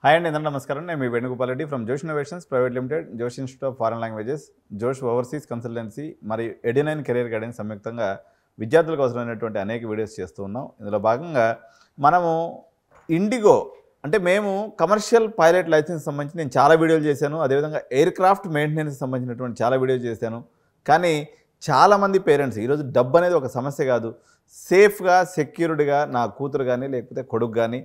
Hi అండి, అందరికీ నమస్కారం. నేను మీ వేణుగోపాల్ రెడ్డి ఫ్రమ్ జోష్ ఇన్నోవేషన్స్ ప్రైవేట్ లిమిటెడ్, జోష్ ఇన్స్టిట్యూట్ ఆఫ్ ఫారెన్ లాంగ్వేజెస్, జోష్ ఓవర్సీస్ కన్సల్టెన్సీ మరియు ఎడినైన్ కెరీర్ గైడెన్స్ సంయుక్తంగా విద్యార్థులకు అవసరమైనటువంటి అనేక వీడియోస్ చేస్తూ ఉన్నాం. ఇందులో భాగంగా మనము ఇండిగో అంటే మేము కమర్షియల్ పైలట్ లైసెన్స్ సంబంధించి నేను చాలా వీడియోలు చేశాను. అదేవిధంగా ఎయిర్ క్రాఫ్ట్ మెయింటెనెన్స్ సంబంధించినటువంటి చాలా వీడియోలు చేశాను. కానీ చాలామంది పేరెంట్స్ ఈరోజు డబ్బు అనేది ఒక సమస్య కాదు, సేఫ్గా సెక్యూర్డ్గా నా కూతురు కానీ లేకపోతే కొడుకు కానీ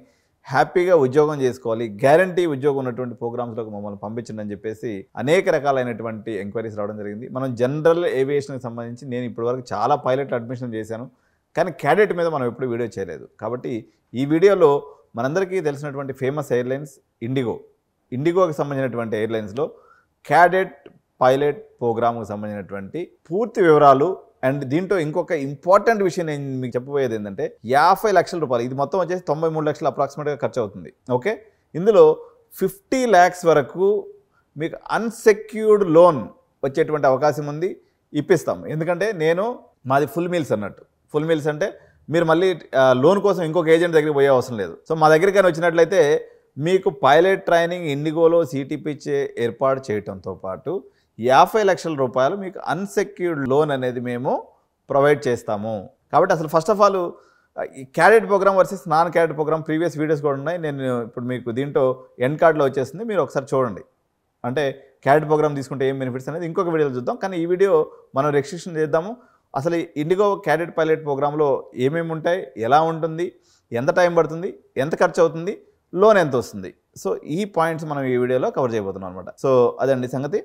హ్యాపీగా ఉద్యోగం చేసుకోవాలి, గ్యారంటీ ఉద్యోగం ఉన్నటువంటి ప్రోగ్రామ్స్లోకి మమ్మల్ని పంపించండి అని చెప్పేసి అనేక రకాలైనటువంటి ఎంక్వైరీస్ రావడం జరిగింది. మనం జనరల్ ఏవియేషన్కి సంబంధించి నేను ఇప్పటివరకు చాలా పైలట్ అడ్మిషన్ చేశాను, కానీ క్యాడెట్ మీద మనం ఎప్పుడు వీడియో చేయలేదు. కాబట్టి ఈ వీడియోలో మనందరికీ తెలిసినటువంటి ఫేమస్ ఎయిర్లైన్స్ ఇండిగోకి సంబంధించినటువంటి ఎయిర్లైన్స్లో క్యాడెట్ పైలట్ ప్రోగ్రామ్కి సంబంధించినటువంటి పూర్తి వివరాలు అండ్ దీంట్లో ఇంకొక ఇంపార్టెంట్ విషయం నేను మీకు చెప్పబోయేది ఏంటంటే 50 లక్షల రూపాయలు, ఇది మొత్తం వచ్చేసి 93 లక్షలు అప్రాక్సిమేట్గా ఖర్చు అవుతుంది. ఓకే, ఇందులో 50 lakhs వరకు మీకు అన్సెక్యూర్డ్ లోన్ వచ్చేటువంటి అవకాశం ఉంది, ఇప్పిస్తాం. ఎందుకంటే మాది ఫుల్ మీల్స్ అన్నట్టు. ఫుల్ మీల్స్ అంటే మీరు మళ్ళీ లోన్ కోసం ఇంకొక ఏజెంట్ దగ్గరికి పోయే అవసరం లేదు. సో మా దగ్గరికి కానీ వచ్చినట్లయితే మీకు పైలట్ ట్రైనింగ్ ఇండిగోలో సిటిపి ఏర్పాటు చేయడంతో పాటు 50 లక్షల రూపాయలు మీకు అన్సెక్యూర్డ్ లోన్ అనేది మేము ప్రొవైడ్ చేస్తాము. కాబట్టి అసలు ఫస్ట్ ఆఫ్ ఆల్ ఈ cadet program versus non cadet program previous videos కూడా ఉన్నాయి. నేను ఇప్పుడు మీకు దీంట్లో ఎండ్ కార్డ్లో వచ్చేస్తుంది, మీరు ఒకసారి చూడండి. అంటే క్యాడెట్ ప్రోగ్రామ్ తీసుకుంటే ఏం బెనిఫిట్స్ అనేది ఇంకొక వీడియోలో చూద్దాం. కానీ ఈ వీడియో మనం రెస్ట్రిక్షన్ చేద్దాము. అసలు ఇండిగో క్యాడెట్ పైలట్ ప్రోగ్రాంలో ఏమేమి ఉంటాయి, ఎలా ఉంటుంది, ఎంత టైం పడుతుంది, ఎంత ఖర్చు అవుతుంది, లోన్ ఎంత వస్తుంది. సో ఈ పాయింట్స్ మనం ఈ వీడియోలో కవర్ చేయబోతున్నాం అనమాట. సో అదండి సంగతి.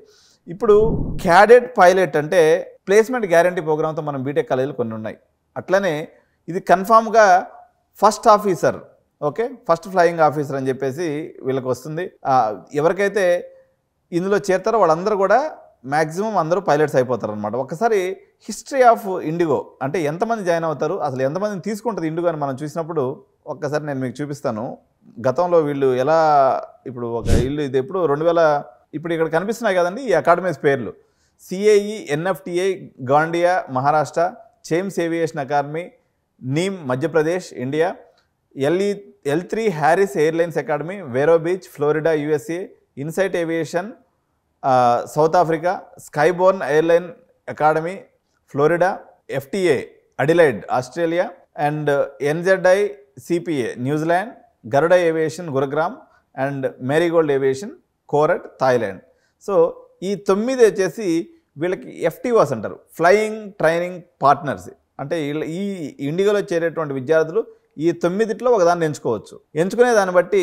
ఇప్పుడు క్యాడెట్ పైలట్ అంటే ప్లేస్మెంట్ గ్యారంటీ ప్రోగ్రామ్తో మనం బీటెక్ కాలేజీలు కొన్ని ఉన్నాయి. అట్లనే ఇది కన్ఫామ్గా first officer, okay, first flying officer అని చెప్పేసి వీళ్ళకి వస్తుంది. ఎవరికైతే ఇందులో చేరుతారో వాళ్ళందరూ కూడా మ్యాక్సిమం అందరూ పైలట్స్ అయిపోతారు అనమాట. ఒకసారి హిస్టరీ ఆఫ్ ఇండిగో అంటే ఎంతమంది జాయిన్ అవుతారు, అసలు ఎంతమందిని తీసుకుంటుంది ఇండిగో అని మనం చూసినప్పుడు ఒక్కసారి నేను మీకు చూపిస్తాను. గతంలో వీళ్ళు ఎలా ఇప్పుడు ఒక ఇల్లు ఇది ఎప్పుడు 2000 ఇప్పుడు ఇక్కడ కనిపిస్తున్నాయి కదండి ఈ అకాడమీస్ పేర్లు: CIE, NFTI Gondia Maharashtra, Chimes Aviation Academy నీమ్ Madhya Pradesh India, L3 Harris Airlines Academy Vero Beach Florida USA, Insight Aviation South Africa, Skyborne Airline Academy Florida, FTA Adelaide Australia and NZI CPA New Zealand, Garuda Aviation Gurugram and Marigold Aviation Korat Thailand. So ఈ 9 వచ్చేసి వీళ్ళకి FTOs అంటారు, flying training partners. అంటే ఈ ఇండిగోలో చేరేటువంటి విద్యార్థులు ఈ 9 ఒకదాన్ని ఎంచుకోవచ్చు. ఎంచుకునే దాన్ని బట్టి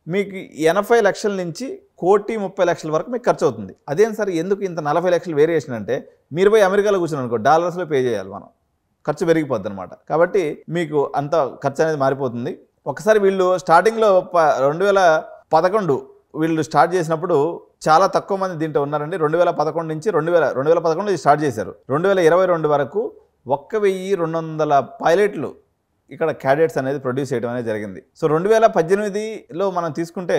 మీకు 80 లక్షల నుంచి 1,30,00,000 వరకు మీకు ఖర్చు అవుతుంది. అదేం సార్ ఎందుకు ఇంత 40 లక్షలు వేరియేషన్ అంటే, మీరు పోయి అమెరికాలో కూర్చొని అనుకో డాలర్స్లో పే చేయాలి, మనం ఖర్చు పెరిగిపోద్ది అనమాట. కాబట్టి మీకు అంత ఖర్చు అనేది మారిపోతుంది. ఒకసారి వీళ్ళు స్టార్టింగ్లో 2011 వీళ్ళు స్టార్ట్ చేసినప్పుడు చాలా తక్కువ మంది దీంట్లో ఉన్నారండి. 2011 నుంచి 2011 స్టార్ట్ చేశారు. 2022 వరకు 1,200 పైలట్లు ఇక్కడ క్యాడెట్స్ అనేది ప్రొడ్యూస్ చేయడం అనేది జరిగింది. సో 2018లో మనం తీసుకుంటే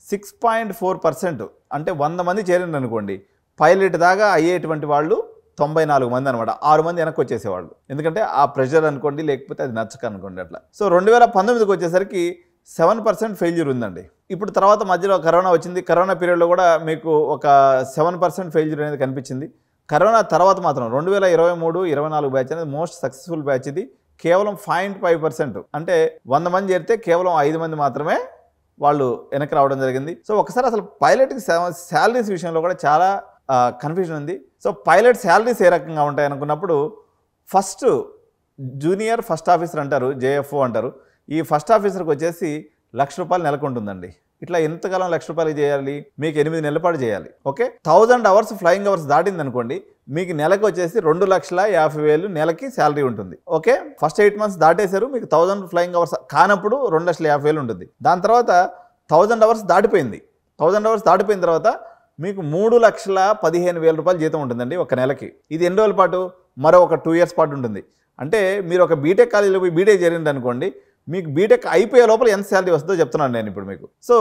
6.4%, అంటే 100 మంది చేరింది అనుకోండి, పైలట్ దాకా అయ్యేటువంటి వాళ్ళు 94 మంది అనమాట. 6 మంది వెనక్కి వచ్చేసేవాళ్ళు, ఎందుకంటే ఆ ప్రెషర్ అనుకోండి లేకపోతే అది నచ్చక అనుకోండి అట్లా. సో 2019కి వచ్చేసరికి 7% ఫెయిల్యూర్ ఉందండి. ఇప్పుడు తర్వాత మధ్యలో కరోనా వచ్చింది. కరోనా పీరియడ్లో కూడా మీకు ఒక 7% ఫెయిల్యూర్ అనేది కనిపించింది. కరోనా తర్వాత మాత్రం 2023-24 బ్యాచ్ అనేది మోస్ట్ సక్సెస్ఫుల్ బ్యాచ్. ఇది కేవలం 0.5%, అంటే 100 మంది చేరితే కేవలం 5 మంది మాత్రమే వాళ్ళు వెనక్కి రావడం జరిగింది. సో ఒకసారి అసలు పైలట్కి శాలరీస్ విషయంలో కూడా చాలా కన్ఫ్యూజన్ ఉంది. సో పైలట్ శాలరీస్ ఏ రకంగా ఉంటాయి అనుకున్నప్పుడు, ఫస్ట్ జూనియర్ ఫస్ట్ ఆఫీసర్ అంటారు, JFO అంటారు. ఈ ఫస్ట్ ఆఫీసర్కి వచ్చేసి ₹1,00,000 నెలకు ఉంటుందండి. ఇట్లా ఎంతకాలం ₹1,00,000 చేయాలి, మీకు 8 నెలల పాటు చేయాలి. ఓకే, 1000 అవర్స్ ఫ్లయింగ్ అవర్స్ దాటింది అనుకోండి, మీకు నెలకు వచ్చేసి 2,50,000 నెలకి శాలరీ ఉంటుంది. ఓకే, ఫస్ట్ 8 months దాటేశారు, మీకు 1000 ఫ్లయింగ్ అవర్స్ కానప్పుడు 2,50,000 ఉంటుంది. దాని తర్వాత 1000 అవర్స్ దాటిపోయింది. 1000 అవర్స్ దాటిపోయిన తర్వాత మీకు ₹3,15,000 జీతం ఉంటుందండి ఒక నెలకి. ఇది ఎన్ని రోజుల పాటు? మరో ఒక 2 years పాటు ఉంటుంది. అంటే మీరు ఒక బీటెక్ కాలేజీలో పోయి బీటెక్ చేరింది అనుకోండి, మీకు బీటెక్ అయిపోయే లోపల ఎంత శాలరీ వస్తుందో చెప్తున్నాను నేను ఇప్పుడు మీకు. సో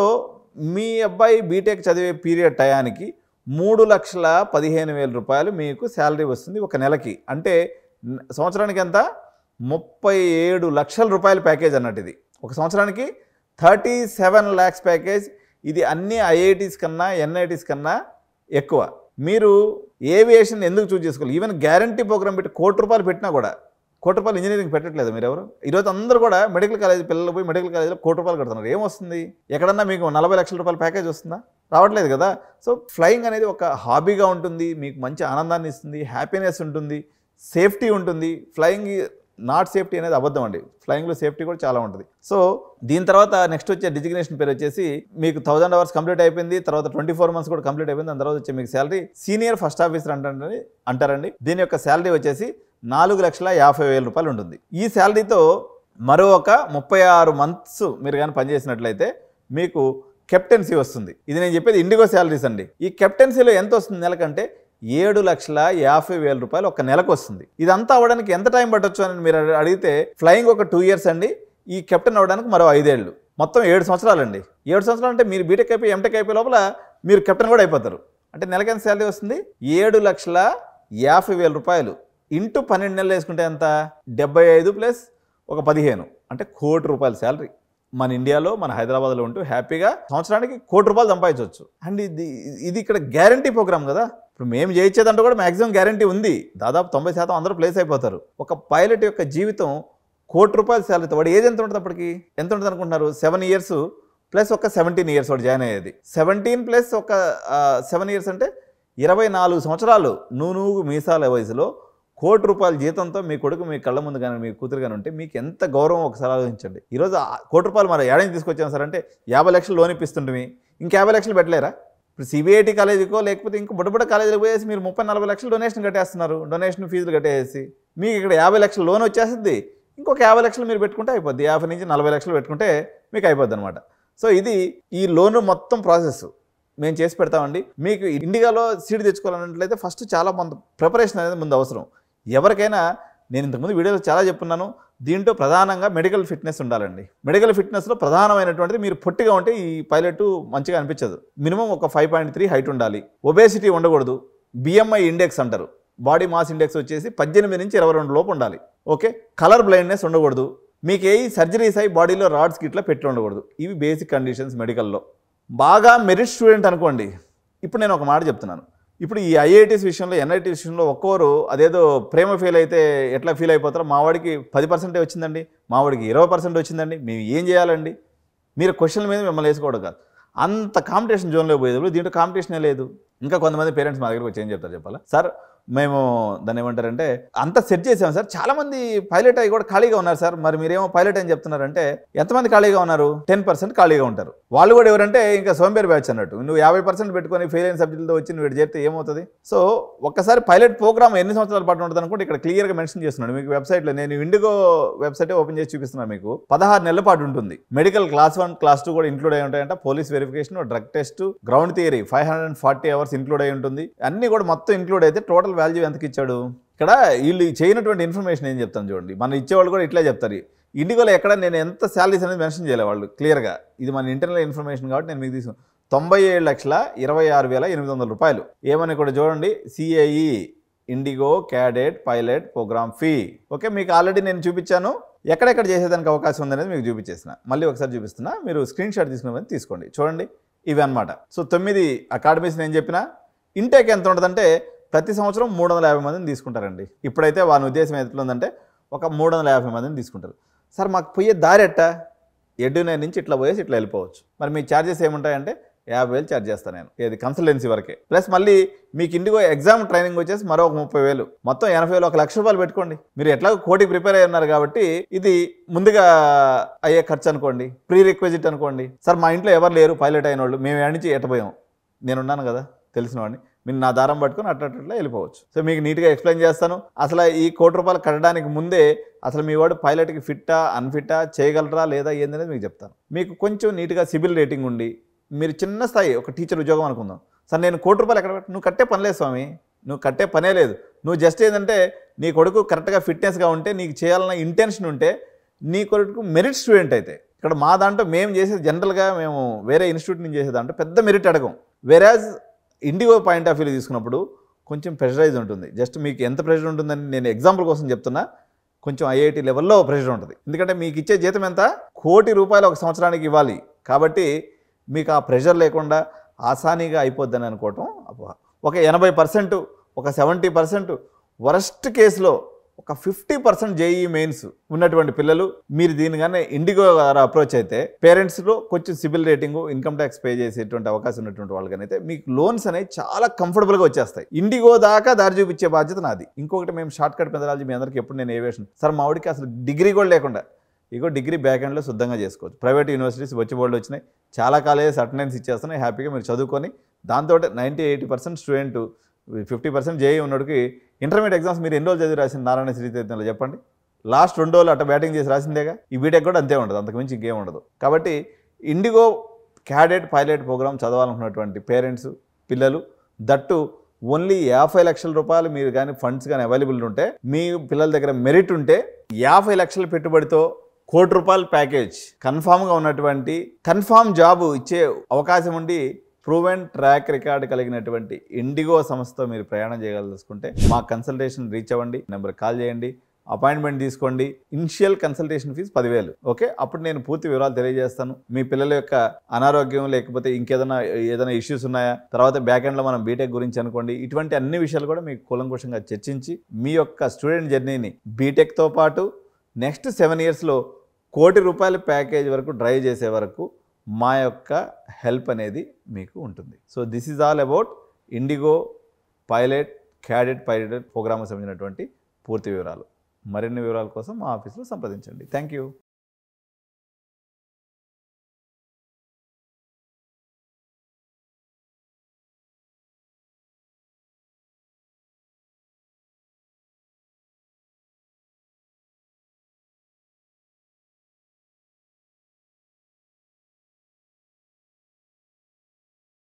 మీ అబ్బాయి బీటెక్ చదివే పీరియడ్ టయానికి ₹3,15,000 మీకు శాలరీ వస్తుంది ఒక నెలకి. అంటే సంవత్సరానికి ఎంత? 37 లక్షల రూపాయల ప్యాకేజ్ అన్నట్టు. ఇది ఒక సంవత్సరానికి 37 lakhs ప్యాకేజ్ ఇది అన్ని ఐఐటీస్ కన్నా ఎన్ఐటీస్ కన్నా ఎక్కువ. మీరు ఏవియేషన్ ఎందుకు చూస్ చేసుకోవాలి? ఈవెన్ గ్యారంటీ ప్రోగ్రామ్ పెట్టి ₹1,00,00,000 పెట్టినా కూడా ₹1,00,00,000 ఇంజనీరింగ్ పెట్టట్లేదు మీరు ఎవరు? ఈరోజు అందరూ కూడా మెడికల్ కాలేజ్ పిల్లలు పోయి మెడికల్ కాలేజీలో ₹1,00,00,000 కడుతున్నారు. ఏమొస్తుంది? ఎక్కడన్నా మీకు ₹40 లక్షల ప్యాకేజ్ వస్తుందా? రావట్లేదు కదా. సో ఫ్లయింగ్ అనేది ఒక హాబీగా ఉంటుంది, మీకు మంచి ఆనందాన్ని ఇస్తుంది, హ్యాపీనెస్ ఉంటుంది, సేఫ్టీ ఉంటుంది. ఫ్లయింగ్ నాట్ సేఫ్టీ అనేది అబద్ధం అండి. ఫ్లయింగ్లో సేఫ్టీ కూడా చాలా ఉంటుంది. సో దీని తర్వాత నెక్స్ట్ వచ్చే డిజిగ్నేషన్ పేరు వచ్చేసి మీకు 1000 hours కంప్లీట్ అయిపోయింది, తర్వాత 24 months కూడా కంప్లీట్ అయిపోయింది. దాని తర్వాత వచ్చే మీకు శాలరీ సీనియర్ ఫస్ట్ ఆఫీసర్ అంటారండి. దీని యొక్క శాలరీ వచ్చేసి ₹4,50,000 ఉంటుంది. ఈ శాలరీతో మరో ఒక 36 months మీరు కానీ పనిచేసినట్లయితే మీకు కెప్టెన్సీ వస్తుంది. ఇది నేను చెప్పేది ఇండిగో శాలరీస్ అండి. ఈ కెప్టెన్సీలో ఎంత వస్తుంది నెలకంటే ₹7,50,000 ఒక నెలకు వస్తుంది. ఇదంతా అవ్వడానికి ఎంత టైం పట్టొచ్చు అని మీరు అడిగితే ఫ్లయింగ్ ఒక 2 years అండి, ఈ కెప్టెన్ అవ్వడానికి మరో 5 ఏళ్ళు, మొత్తం 7 సంవత్సరాలండి. 7 సంవత్సరాలు అంటే మీరు బీటెక్ అయిపోయి ఎంటెక్ అయిపోయే లోపల మీరు కెప్టెన్ కూడా అయిపోతారు. అంటే నెలకి ఎంత శాలరీ వస్తుంది? ₹7,50,000 ఇంటూ 12 నెలలు వేసుకుంటే ఎంత? 75 ప్లస్ ఒక 15 అంటే ₹1,00,00,000 శాలరీ. మన ఇండియాలో మన హైదరాబాద్లో ఉంటూ హ్యాపీగా సంవత్సరానికి ₹1,00,00,000 సంపాదించవచ్చు. అండ్ ఇది ఇక్కడ గ్యారంటీ ప్రోగ్రామ్ కదా. ఇప్పుడు మేము చేయించేదంటే కూడా మ్యాక్సిమం గ్యారంటీ ఉంది. దాదాపు 90% అందరూ ప్లేస్ అయిపోతారు. ఒక పైలట్ యొక్క జీవితం ₹1,00,00,000 శాలరీతో వాడు ఏజ్ ఎంత ఉంటుంది? అప్పటికి ఎంత ఉంటుంది అనుకుంటున్నారు? 7 years ప్లస్ ఒక 17 years వాడు జాయిన్ అయ్యేది. 17 ప్లస్ ఒక 7 years అంటే 24 సంవత్సరాలు నూనూగు మీసాల వయసులో ₹1,00,00,000 జీతంతో మీ కొడుకు మీ కళ్ళ ముందు కానీ మీ కూతురు కానీ ఉంటే మీకు ఎంత గౌరవం ఒకసారి ఆలోచించండి. ఈరోజు ₹1,00,00,000 మరి ఏడాది తీసుకొచ్చాను సార్ అంటే 50 లక్షలు లోన్ ఇప్పిస్తుంటే ఇంకా 50 లక్షలు పెట్టలేరా? ఇప్పుడు సిబిఐటి కాలేజీకో లేకపోతే ఇంకో బుడ్డ కాలేజీకి పోయేసి మీరు 30-40 లక్షలు డొనేషన్ కట్టేస్తున్నారు. డొనేషన్ ఫీజులు కట్టేసి మీకు ఇక్కడ 50 లక్షలు లోన్ వచ్చేస్తుంది. ఇంకొక 50 లక్షలు మీరు పెట్టుకుంటే అయిపోద్ది. 50 నుంచి 40 లక్షలు పెట్టుకుంటే మీకు అయిపోద్ది అనమాట. సో ఇది ఈ లోను మొత్తం ప్రాసెస్ మేము చేసి పెడతామండి. మీకు ఇండియాలో సీట్ తెచ్చుకోవాలన్నట్లయితే ఫస్ట్ చాలా ప్రిపరేషన్ అనేది ముందు అవసరం. ఎవరికైనా నేను ఇంతకుముందు వీడియోలో చాలా చెప్పున్నాను. దీంట్లో ప్రధానంగా మెడికల్ ఫిట్నెస్ ఉండాలండి. మెడికల్ ఫిట్నెస్లో ప్రధానమైనటువంటిది మీరు పొట్టిగా ఉంటే ఈ పైలట్ మంచిగా అనిపించదు. మినిమం ఒక 5.3 హైట్ ఉండాలి. ఒబేసిటీ ఉండకూడదు. బిఎంఐ ఇండెక్స్ అంటారు, బాడీ మాస్ ఇండెక్స్ వచ్చేసి 18 నుంచి 22 లోపు ఉండాలి. ఓకే, కలర్ బ్లైండ్నెస్ ఉండకూడదు. మీకు ఏ సర్జరీస్ అయి బాడీలో రాడ్స్ గిట్లా పెట్టి ఉండకూడదు. ఇవి బేసిక్ కండిషన్స్ మెడికల్లో. బాగా మెరిట్ స్టూడెంట్ అనుకోండి. ఇప్పుడు నేను ఒక మాట చెప్తున్నాను. ఇప్పుడు ఈ ఐఐటీస్ విషయంలో ఎన్ఐటీ విషయంలో ఒక్కోరు అదేదో ప్రేమ ఫెయిల్ అయితే ఎట్లా ఫీల్ అయిపోతారో, మా వాడికి 10% వచ్చిందండి, మా వాడికి 20% వచ్చిందండి, మేము ఏం చేయాలండి? మీరు క్వశ్చన్ల మీద మిమ్మల్ని వేసుకోవడం కాదు. అంత కాంపిటీషన్ జోన్లో పోయేది. దీంట్లో కాంపిటీషనే లేదు. ఇంకా కొంతమంది పేరెంట్స్ మా దగ్గరకు వచ్చి ఏం చెప్తారు చెప్పాలా? సార్ మేము దాన్ని ఏమంటారంటే అంతా సెట్ చేసాం సార్, చాలామంది పైలట్ అయ్యి కూడా ఖాళీగా ఉన్నారు సార్, మరి మీరేమో పైలట్ అని చెప్తున్నారంటే ఎంతమంది ఖాళీగా ఉన్నారు? 10% ఖాళీగా ఉంటారు. వాళ్ళు కూడా ఎవరంటే ఇంకా సోంబేర్ బ్యాచ్ అన్నట్టు. నువ్వు 50% పెట్టుకొని ఫెయిల్ అయిన సబ్జెక్టులతో వచ్చి నువ్వు చేస్తే ఏమవుతుంది? సో ఒక్కసారి పైలట్ ప్రోగ్రామ్ ఎన్ని సంవత్సరాల పాటు ఉంటుంది అనుకుంటే ఇక్కడ క్లియర్గా మెన్షన్ చేస్తున్నాడు. మీకు వెబ్సైట్లో నేను ఇండిగో వెబ్సైట్ ఓపెన్ చేసి చూపిస్తున్నాను. మీకు 16 నెలల పాటు ఉంటుంది. మెడికల్ క్లాస్ 1 క్లాస్ 2 కూడా ఇంక్లూడ్ అయి ఉంటాయంట. Police verification, drug test, ground theory 540 hours include అయి ఉంటుంది. అన్ని కూడా మొత్తం ఇంక్లూడ్ అయితే టోటల్ వాల్యూ ఎంతకి ఇచ్చాడు? ఇక్కడ వీళ్ళు చేయనటువంటి ఇన్ఫర్మేషన్ ఏం చెప్తాను చూడండి. మనం ఇచ్చేవాళ్ళు కూడా ఇట్లా చెప్తారు. ఇండిగోలో ఎక్కడ నేను ఎంత శాలరీస్ అనేది మెన్షన్ చేయలే వాళ్ళు క్లియర్గా. ఇది మన ఇంటర్నల్ ఇన్ఫర్మేషన్ కాబట్టి నేను మీకు తీసుకున్నాను. ₹97,26,800 ఏమని కూడా చూడండి. CIE IndiGo cadet pilot program fee. Okay, మీకు ఆల్రెడీ నేను చూపించాను. ఎక్కడెక్కడ చేసేదానికి అవకాశం ఉందనేది మీకు చూపించేసిన. మళ్ళీ ఒకసారి చూపిస్తున్నా, మీరు స్క్రీన్ షాట్ తీసుకుని తీసుకోండి. చూడండి, ఇవి అనమాట. సో 9 అకాడమీస్ నేను చెప్పిన. ఇంటేక్ ఎంత ఉంటుందంటే ప్రతి సంవత్సరం 350 మందిని తీసుకుంటారండి. ఇప్పుడైతే వాళ్ళ ఉద్దేశం ఎట్లుందంటే ఒక 350 మందిని తీసుకుంటారు. సార్ మాకు పోయే దారి ఎట్టా? ఎడ్యునైన్ నుంచి ఇట్లా పోయేసి ఇట్లా వెళ్ళిపోవచ్చు. మరి మీ ఛార్జెస్ ఏముంటాయంటే 50,000 ఛార్జ్ చేస్తాను నేను. ఇది కన్సల్టెన్సీ వరకే. ప్లస్ మళ్ళీ మీకు ఇండిగో ఎగ్జామ్ ట్రైనింగ్ వచ్చేసి మరో 30,000, మొత్తం 80,000, ₹1,00,000 పెట్టుకోండి. మీరు ఎట్లా కోటికి ప్రిపేర్ అయ్యి ఉన్నారు కాబట్టి ఇది ముందుగా అయ్యే ఖర్చు అనుకోండి, ప్రీ రిక్వెజిట్ అనుకోండి. సార్ మా ఇంట్లో ఎవరు లేరు పైలట్ అయిన వాళ్ళు, మేము ఏడు నుంచి ఎట్టపోయాం, నేనున్నాను కదా తెలిసిన వాడిని, మీరు నా దారం పట్టుకొని అట్లా వెళ్ళిపోవచ్చు. సో మీకు నీట్గా ఎక్స్ప్లెయిన్ చేస్తాను. అసలు ఈ ₹1,00,00,000 కట్టడానికి ముందే అసలు మీ వాడు పైలట్కి ఫిట్టా అన్ఫిట్టా, చేయగలరా లేదా ఏందనేది మీకు చెప్తాను. మీకు కొంచెం నీట్గా సిబిల్ రేటింగ్ ఉండి మీరు చిన్న స్థాయి ఒక టీచర్ ఉద్యోగం అనుకుందాం. సార్ నేను ₹1,00,00,000 ఎక్కడ పెట్టు? నువ్వు కట్టే పని లేదు స్వామి, నువ్వు కట్టే పనే లేదు. నువ్వు జస్ట్ ఏంటంటే నీ కొడుకు కరెక్ట్గా ఫిట్నెస్గా ఉంటే, నీకు చేయాలన్న ఇంటెన్షన్ ఉంటే, నీ కొడుకు మెరిట్ స్టూడెంట్ అయితే. ఇక్కడ మా దాంట్లో మేము చేసేది జనరల్గా మేము వేరే ఇన్స్టిట్యూట్ నుంచి చేసేదాంట్లో పెద్ద మెరిట్ అడగం. వేరాజ్ ఇండిగో పాయింట్ ఆఫ్ వ్యూలో తీసుకున్నప్పుడు కొంచెం ప్రెషరైజ్ ఉంటుంది. జస్ట్ మీకు ఎంత ప్రెషర్ ఉంటుందని నేను ఎగ్జాంపుల్ కోసం చెప్తున్నా. కొంచెం ఐఐటి లెవెల్లో ప్రెషర్ ఉంటుంది. ఎందుకంటే మీకు ఇచ్చే జీతం ఎంత? ₹1,00,00,000 ఒక సంవత్సరానికి ఇవ్వాలి. కాబట్టి మీకు ఆ ప్రెషర్ లేకుండా ఆసానీగా అయిపోద్దని అనుకోవటం అపోహ. ఒక 80%, ఒక 70%, వరస్ట్ కేసులో ఒక 50% జేఈఈ మెయిన్స్ ఉన్నటువంటి పిల్లలు మీరు దీని కానీ ఇండిగో ద్వారా అప్రోచ్ అయితే పేరెంట్స్లో కొంచెం CIBIL rating, income tax pay చేసేటువంటి అవకాశం ఉన్నటువంటి వాళ్ళకైతే మీకు లోన్స్ అనేవి చాలా కంఫర్టబుల్గా వచ్చేస్తాయి. ఇండిగో దాకా దారి చూపించే బాధ్యత నాది. ఇంకొకటి మేము షార్ట్ కట్ మెథడాలజీ మీ అందరికీ ఎప్పుడు నేను ఏవియేషన్ సార్ మా వాడికి అసలు డిగ్రీ కూడా లేకుండా ఇగో డిగ్రీ బ్యాక్ ఎండ్లో శుద్ధంగా చేసుకోవచ్చు. ప్రైవేట్ యూనివర్సిటీస్ వచ్చి బోర్డులు వచ్చినాయి, చాలా కాలేజెస్ అటెండెన్స్ ఇచ్చేస్తున్నాయి. హ్యాపీగా మీరు చదువుకొని దాంతో 90-80% స్టూడెంట్ 50% జేఈ ఉన్నోడికి ఇంటర్మీడియట్ ఎగ్జామ్స్ మీరు ఎన్ని రోజులు చదివి రాసింది నారాయణ శ్రీచైతన్యలో చెప్పండి? లాస్ట్ 2 రోజులు అట్లా బ్యాటింగ్ చేసి రాసిందేగా. ఈ బీటెక్ కూడా అంతే ఉండదు, అంతకుమించి ఇంకేం ఉండదు. కాబట్టి ఇండిగో క్యాడెట్ పైలట్ ప్రోగ్రామ్ చదవాలనుకున్నటువంటి పేరెంట్స్ పిల్లలు దట్టు ఓన్లీ 50 లక్షల రూపాయలు మీరు కానీ ఫండ్స్ కానీ అవైలబుల్ ఉంటే, మీ పిల్లల దగ్గర మెరిట్ ఉంటే 50 లక్షల పెట్టుబడితో ₹1,00,00,000 ప్యాకేజ్ కన్ఫామ్గా ఉన్నటువంటి కన్ఫామ్ జాబ్ ఇచ్చే అవకాశం ఉండి ప్రూవెన్ ట్రాక్ రికార్డ్ కలిగినటువంటి ఇండిగో సంస్థతో మీరు ప్రయాణం చేయగలుసుకుంటే మా కన్సల్టేషన్ రీచ్ అవ్వండి, నెంబర్ కాల్ చేయండి, అపాయింట్మెంట్ తీసుకోండి. Initial consultation fees 10,000. ఓకే, అప్పుడు నేను పూర్తి వివరాలు తెలియజేస్తాను. మీ పిల్లల యొక్క అనారోగ్యం లేకపోతే ఏదైనా ఇష్యూస్ ఉన్నాయా, తర్వాత బ్యాక్ ఎండ్లో మనం బీటెక్ గురించి అనుకోండి, ఇటువంటి అన్ని విషయాలు కూడా మీకు కూలంకుషంగా చర్చించి మీ యొక్క స్టూడెంట్ జర్నీని బీటెక్తో పాటు నెక్స్ట్ 7 ఇయర్స్లో ₹1,00,00,000 ప్యాకేజ్ వరకు డ్రైవ్ చేసే వరకు మా యొక్క హెల్ప్ అనేది మీకు ఉంటుంది. So this is all about IndiGo pilot cadet pilot ప్రోగ్రామ్కి సంబంధించినటువంటి పూర్తి వివరాలు. మరిన్ని వివరాల కోసం మా ఆఫీస్లో సంప్రదించండి. Thank you.